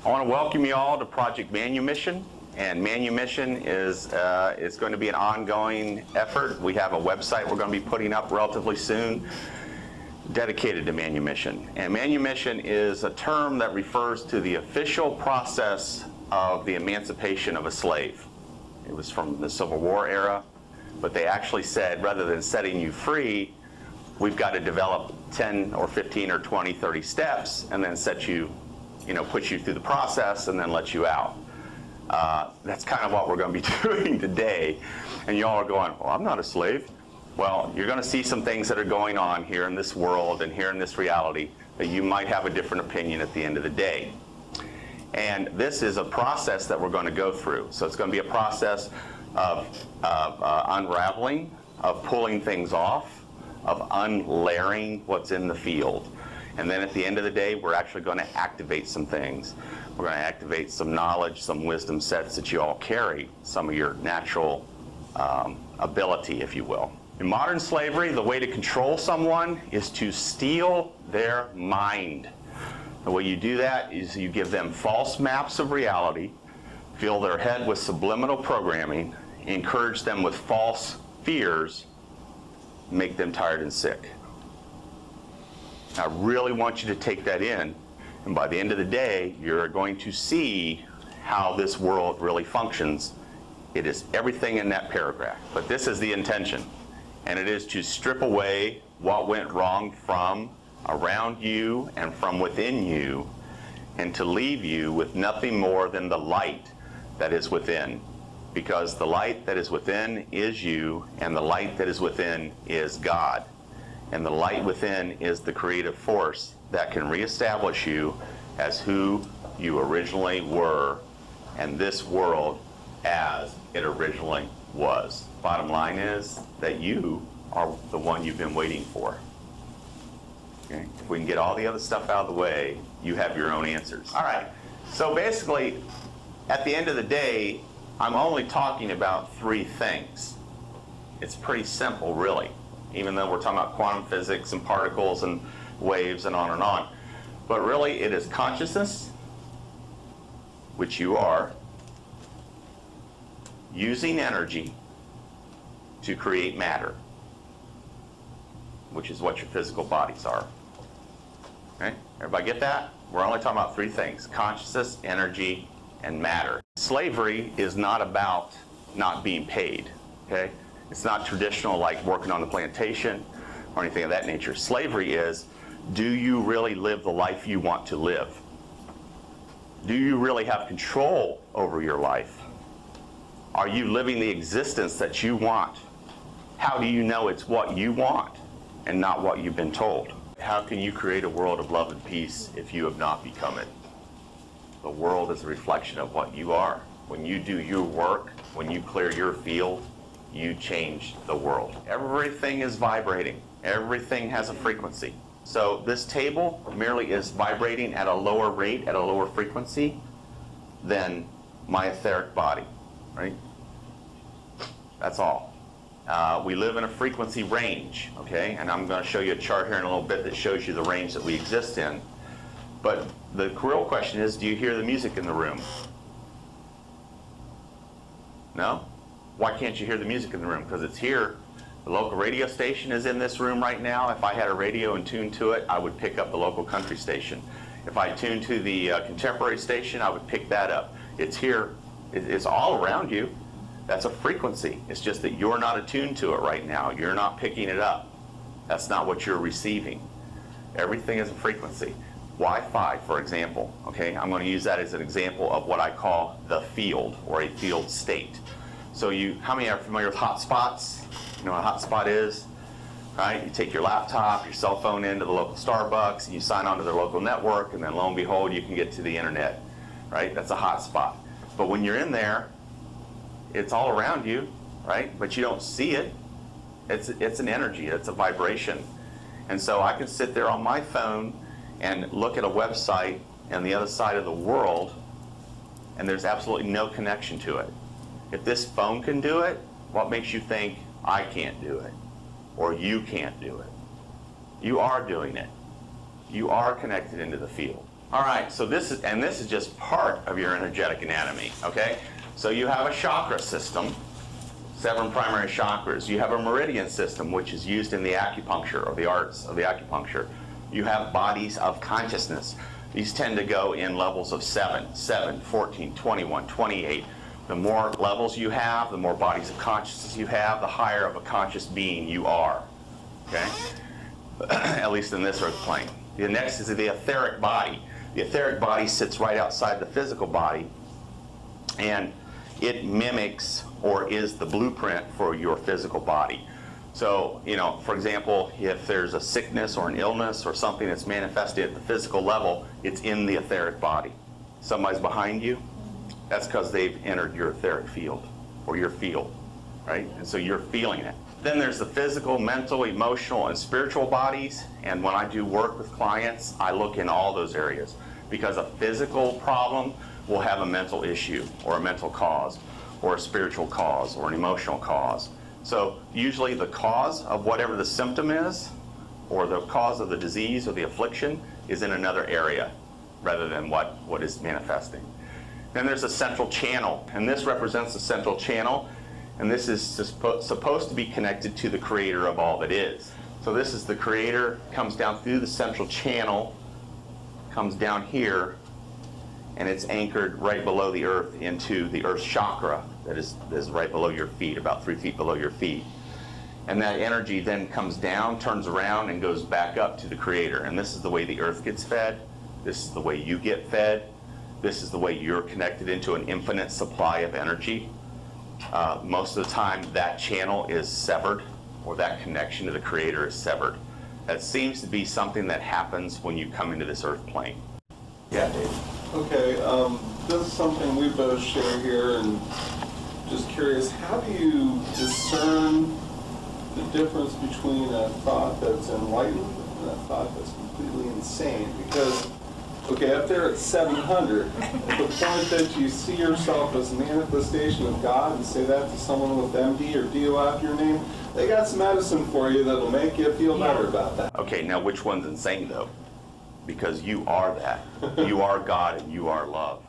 I want to welcome you all to Project Manumission. And Manumission is going to be an ongoing effort. We have a website we're going to be putting up relatively soon dedicated to Manumission. And Manumission is a term that refers to the official process of the emancipation of a slave. It was from the Civil War era, but they actually said, rather than setting you free, we've got to develop 10 or 15 or 20, 30 steps and then set you, put you through the process and then let you out. That's kind of what we're going to be doing today. And y'all are going, well, I'm not a slave. Well, you're going to see some things that are going on here in this world and here in this reality that you might have a different opinion at the end of the day. And this is a process that we're going to go through. So it's going to be a process of unraveling, of pulling things off, of unlayering what's in the field. And then at the end of the day, we're actually going to activate some things. We're going to activate some knowledge, some wisdom sets that you all carry, some of your natural ability, if you will. In modern slavery, the way to control someone is to steal their mind. The way you do that is you give them false maps of reality, fill their head with subliminal programming, encourage them with false fears, make them tired and sick. I really want you to take that in, and by the end of the day, you're going to see how this world really functions. It is everything in that paragraph, but this is the intention, and it is to strip away what went wrong from around you and from within you, and to leave you with nothing more than the light that is within. Because the light that is within is you, and the light that is within is God. And the light within is the creative force that can reestablish you as who you originally were, and this world as it originally was. Bottom line is that you are the one you've been waiting for. Okay? If we can get all the other stuff out of the way, you have your own answers. All right, so basically, at the end of the day, I'm only talking about three things. It's pretty simple, really, even though we're talking about quantum physics and particles and waves and on and on. But really, it is consciousness, which you are, using energy to create matter, which is what your physical bodies are. Okay? Everybody get that? We're only talking about three things: consciousness, energy, and matter. Slavery is not about not being paid. Okay? It's not traditional like working on the plantation or anything of that nature. Slavery is, do you really live the life you want to live? Do you really have control over your life? Are you living the existence that you want? How do you know it's what you want and not what you've been told? How can you create a world of love and peace if you have not become it? The world is a reflection of what you are. When you do your work, when you clear your field, you change the world. Everything is vibrating. Everything has a frequency. So this table merely is vibrating at a lower rate, at a lower frequency than my etheric body, right? That's all. We live in a frequency range, okay? And I'm going to show you a chart here in a little bit that shows you the range that we exist in. But the real question is, do you hear the music in the room? No? Why can't you hear the music in the room? Because it's here. The local radio station is in this room right now. If I had a radio and tuned to it, I would pick up the local country station. If I tuned to the contemporary station, I would pick that up. It's here. It's all around you. That's a frequency. It's just that you're not attuned to it right now. You're not picking it up. That's not what you're receiving. Everything is a frequency. Wi-Fi, for example, okay? I'm going to use that as an example of what I call the field, or a field state. So how many are familiar with hotspots? You know what a hotspot is, right? You take your laptop, your cell phone into the local Starbucks, and you sign on to their local network, and then lo and behold, you can get to the internet, right? That's a hotspot. But when you're in there, it's all around you, right? But you don't see it. It's an energy, it's a vibration. And so I can sit there on my phone and look at a website on the other side of the world, and there's absolutely no connection to it. If this phone can do it, what makes you think I can't do it, or you can't do it? You are doing it. You are connected into the field. All right, so this is just part of your energetic anatomy, okay? So you have a chakra system, 7 primary chakras. You have a meridian system, which is used in the acupuncture, or the arts of the acupuncture. You have bodies of consciousness. These tend to go in levels of 7, 14, 21, 28. The more levels you have, the more bodies of consciousness you have, the higher of a conscious being you are, okay? At least in this earth plane. The next is the etheric body. The etheric body sits right outside the physical body, and it mimics or is the blueprint for your physical body. So, you know, for example, if there's a sickness or an illness or something that's manifested at the physical level, it's in the etheric body. Somebody's behind you, that's because they've entered your etheric field or your field, right? And so you're feeling it. Then there's the physical, mental, emotional, and spiritual bodies. And when I do work with clients, I look in all those areas, because a physical problem will have a mental issue or a mental cause or a spiritual cause or an emotional cause. So usually the cause of whatever the symptom is, or the cause of the disease or the affliction, is in another area rather than what is manifesting. Then there's a central channel, and this represents the central channel. And this is supposed to be connected to the creator of all that is. So this is the creator, comes down through the central channel, comes down here, and it's anchored right below the earth into the earth chakra that is right below your feet, about 3 feet below your feet. And that energy then comes down, turns around, and goes back up to the creator. And this is the way the earth gets fed. This is the way you get fed. This is the way you're connected into an infinite supply of energy. Most of the time that channel is severed, or that connection to the creator is severed. That seems to be something that happens when you come into this earth plane. Yeah, Dave. Okay, this is something we both share here, and just curious, how do you discern the difference between a thought that's enlightened and a thought that's completely insane? Because, okay, up there at 700, at the point that you see yourself as a manifestation of God and say that to someone with MD or DO after your name, they got some medicine for you that'll make you feel better about that. Okay, now which one's insane though? Because you are that. You are God and you are love.